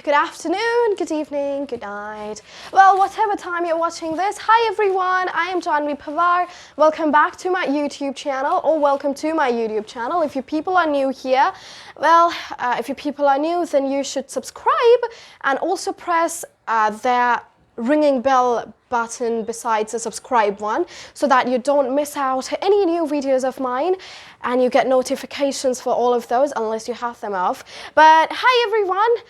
good afternoon, good evening, good night. Well, whatever time you're watching this, hi everyone, I am Janvi Pawar. Welcome back to my YouTube channel, or welcome to my YouTube channel. If you people are new here, well, if you people are new, then you should subscribe and also press the ringing bell button besides the subscribe one, so that you don't miss out any new videos of mine and you get notifications for all of those unless you have them off. But hi everyone,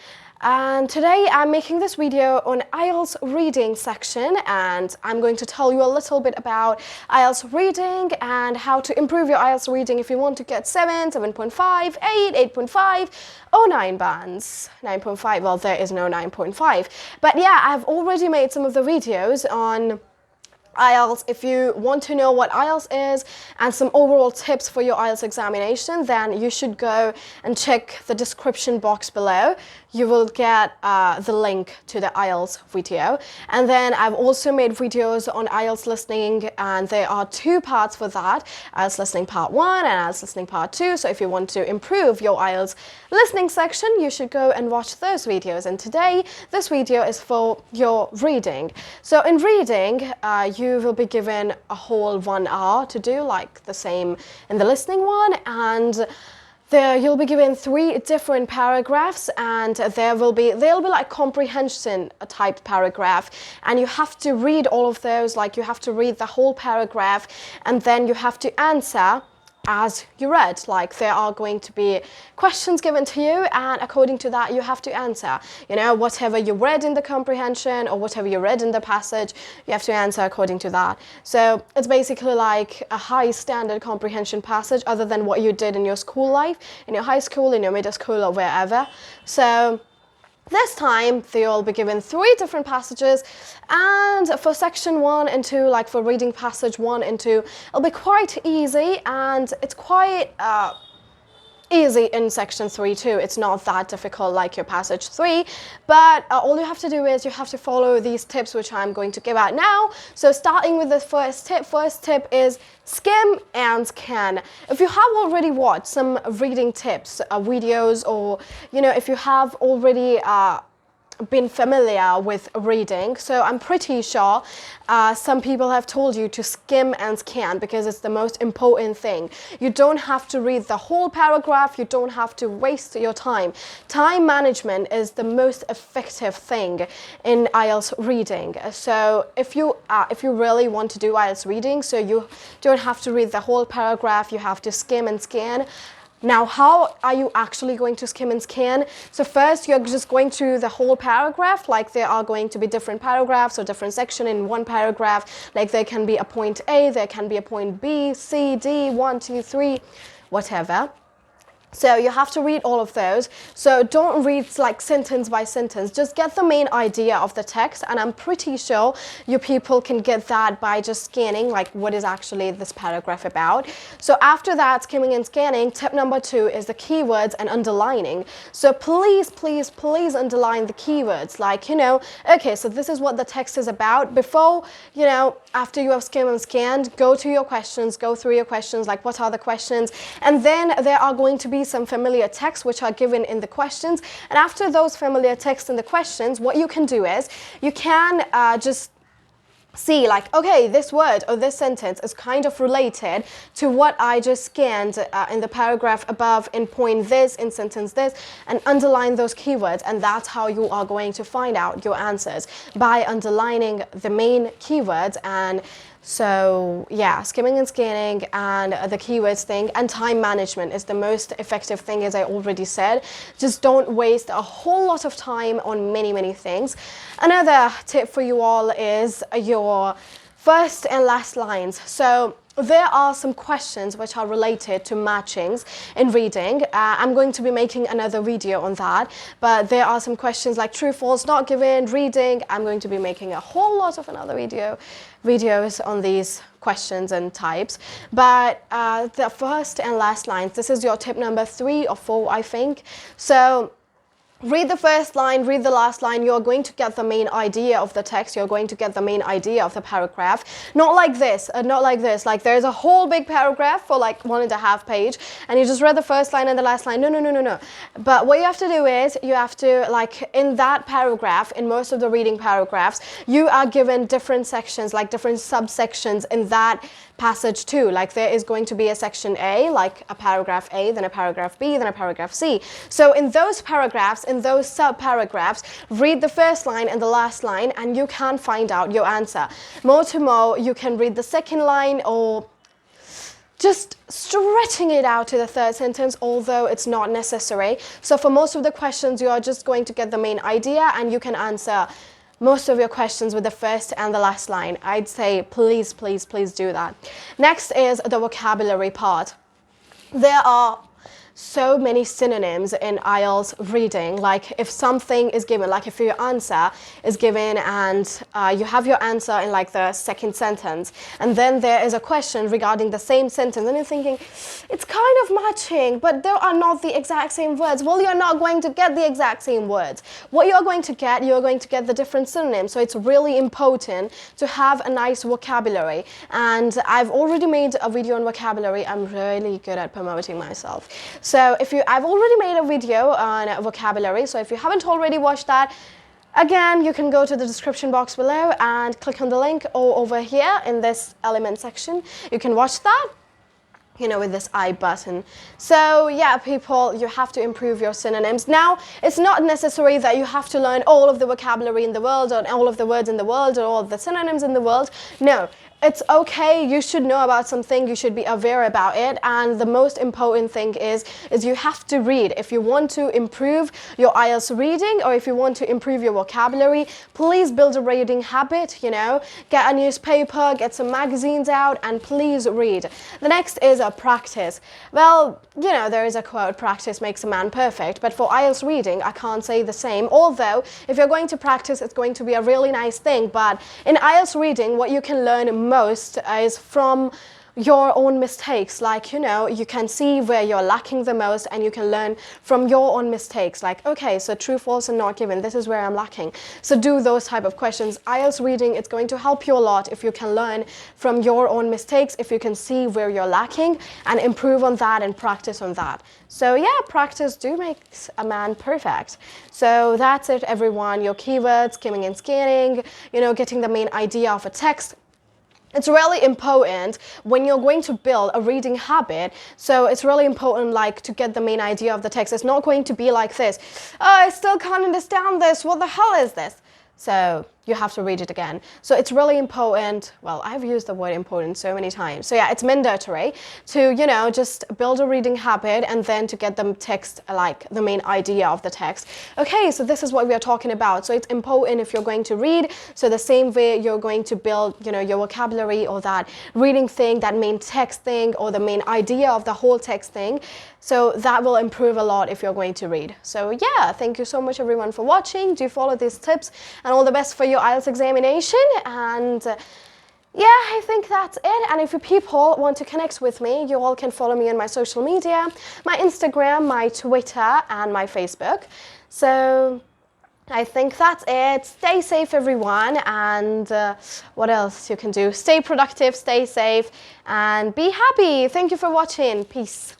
and today I'm making this video on IELTS reading section, and I'm going to tell you a little bit about IELTS reading and how to improve your IELTS reading if you want to get 7, 7.5, 8, 8.5 or 9 bands. 9.5, well, there is no 9.5. But yeah, I've already made some of the videos on IELTS. If you want to know what IELTS is and some overall tips for your IELTS examination, then you should go and check the description box below. You will get the link to the IELTS video. And then I've also made videos on IELTS listening, and there are 2 parts for that. IELTS listening part 1 and IELTS listening part 2. So if you want to improve your IELTS listening section, you should go and watch those videos. And today, this video is for your reading. So in reading, you will be given a whole 1 hour to do, like the same in the listening one, and there you'll be given 3 different paragraphs, and they'll be like comprehension type paragraph, and you have to read all of those. Like, you have to read the whole paragraph and then you have to answer as you read. Like, there are going to be questions given to you, and according to that you have to answer. You know, whatever you read in the comprehension or whatever you read in the passage, you have to answer according to that. So it's basically like a high standard comprehension passage, other than what you did in your school life, in your high school, in your middle school, or wherever. So this time they'll be given 3 different passages, and for section 1 and 2, like for reading passage 1 and 2, it'll be quite easy, and it's quite easy in section 3 too. It's not that difficult like your passage 3, but all you have to do is you have to follow these tips which I'm going to give out now. So starting with the first tip is skim and scan. If you have already watched some reading tips videos, or you know, if you have already been familiar with reading, so I'm pretty sure some people have told you to skim and scan, because it's the most important thing. You don't have to read the whole paragraph, you don't have to waste your time. Time management is the most effective thing in IELTS reading. So if you really want to do IELTS reading, so you don't have to read the whole paragraph, you have to skim and scan. Now, how are you actually going to skim and scan? So first, you're just going through the whole paragraph. Like, there are going to be different paragraphs or different sections in one paragraph. Like, there can be a point A, there can be a point B, C, D, 1, 2, 3, whatever. So you have to read all of those. So don't read like sentence by sentence. Just get the main idea of the text, and I'm pretty sure you people can get that by just scanning, like what is actually this paragraph about. So after that, skimming and scanning, tip number 2 is the keywords and underlining. So please, please, please underline the keywords. Like, you know, okay, so this is what the text is about. Before, you know, after you have skimmed and scanned, go to your questions, go through your questions, like what are the questions, and then there are going to be some familiar texts which are given in the questions. And after those familiar texts in the questions, what you can do is you can just see, like, okay, this word or this sentence is kind of related to what I just scanned in the paragraph above, in point this, in sentence this, and underline those keywords. And that's how you are going to find out your answers, by underlining the main keywords. And so yeah, skimming and scanning and the keywords thing, and time management is the most effective thing, as I already said. Just don't waste a whole lot of time on many things. Another tip for you all is your first and last lines. So there are some questions which are related to matchings in reading. I'm going to be making another video on that, but there are some questions like true, false, not given, reading. I'm going to be making a whole lot of another videos on these questions and types. But the first and last lines, this is your tip number 3 or 4, I think. So read the first line, read the last line. You're going to get the main idea of the text. You're going to get the main idea of the paragraph. Not like this, not like this. Like there's a whole big paragraph for like 1.5 pages, and you just read the first line and the last line. No, no, no, no, no. But what you have to do is you have to, like in that paragraph, in most of the reading paragraphs, you are given different sections, like different subsections in that passage too. Like there is going to be a section A, like a paragraph A, then a paragraph B, then a paragraph C. So in those paragraphs, in those sub-paragraphs, read the first line and the last line, and you can find out your answer. More to more, you can read the second line or just stretching it out to the third sentence, although it's not necessary. So for most of the questions, you are just going to get the main idea, and you can answer most of your questions with the first and the last line. I'd say please, please, please do that. Next is the vocabulary part. There are so many synonyms in IELTS reading. Like if something is given, like if your answer is given and you have your answer in like the second sentence, and then there is a question regarding the same sentence, and you're thinking, it's kind of matching, but there are not the exact same words. Well, you're not going to get the exact same words. What you're going to get the different synonyms. So it's really important to have a nice vocabulary. And I've already made a video on vocabulary. I'm really good at promoting myself. So I've already made a video on vocabulary, so if you haven't already watched that, again, you can go to the description box below and click on the link, or over here in this element section, you can watch that, you know, with this I button. So yeah, people, you have to improve your synonyms. Now, it's not necessary that you have to learn all of the vocabulary in the world, or all of the words in the world, or all of the synonyms in the world. No. It's okay, you should know about something, you should be aware about it, and the most important thing is you have to read. If you want to improve your IELTS reading, or if you want to improve your vocabulary, please build a reading habit, you know, get a newspaper, get some magazines out, and please read. The next is a practice. Well, you know, there is a quote, practice makes a man perfect, but for IELTS reading, I can't say the same, although if you're going to practice, it's going to be a really nice thing. But in IELTS reading, what you can learn most is from your own mistakes. Like, you know, you can see where you're lacking the most, and you can learn from your own mistakes. Like, okay, so true, false, and not given, this is where I'm lacking. So do those type of questions. IELTS reading, it's going to help you a lot if you can learn from your own mistakes, if you can see where you're lacking and improve on that and practice on that. So yeah, practice do makes a man perfect. So that's it, everyone. Your keywords, skimming and scanning, you know, getting the main idea of a text. It's really important when you're going to build a reading habit. So it's really important, like, to get the main idea of the text. It's not going to be like this. Oh, I still can't understand this. What the hell is this? So you have to read it again. So it's really important. Well, I've used the word important so many times. So yeah, it's mandatory to, you know, just build a reading habit, and then to get the text, like the main idea of the text. Okay, so this is what we are talking about. So it's important if you're going to read. So the same way you're going to build, you know, your vocabulary, or that reading thing, that main text thing, or the main idea of the whole text thing. So that will improve a lot if you're going to read. So yeah, thank you so much everyone for watching. Do follow these tips, and all the best for your IELTS examination. And yeah, I think that's it. And if you people want to connect with me, you all can follow me on my social media, my Instagram, my Twitter, and my Facebook. So I think that's it. Stay safe, everyone. And what else you can do? Stay productive, stay safe, and be happy. Thank you for watching. Peace.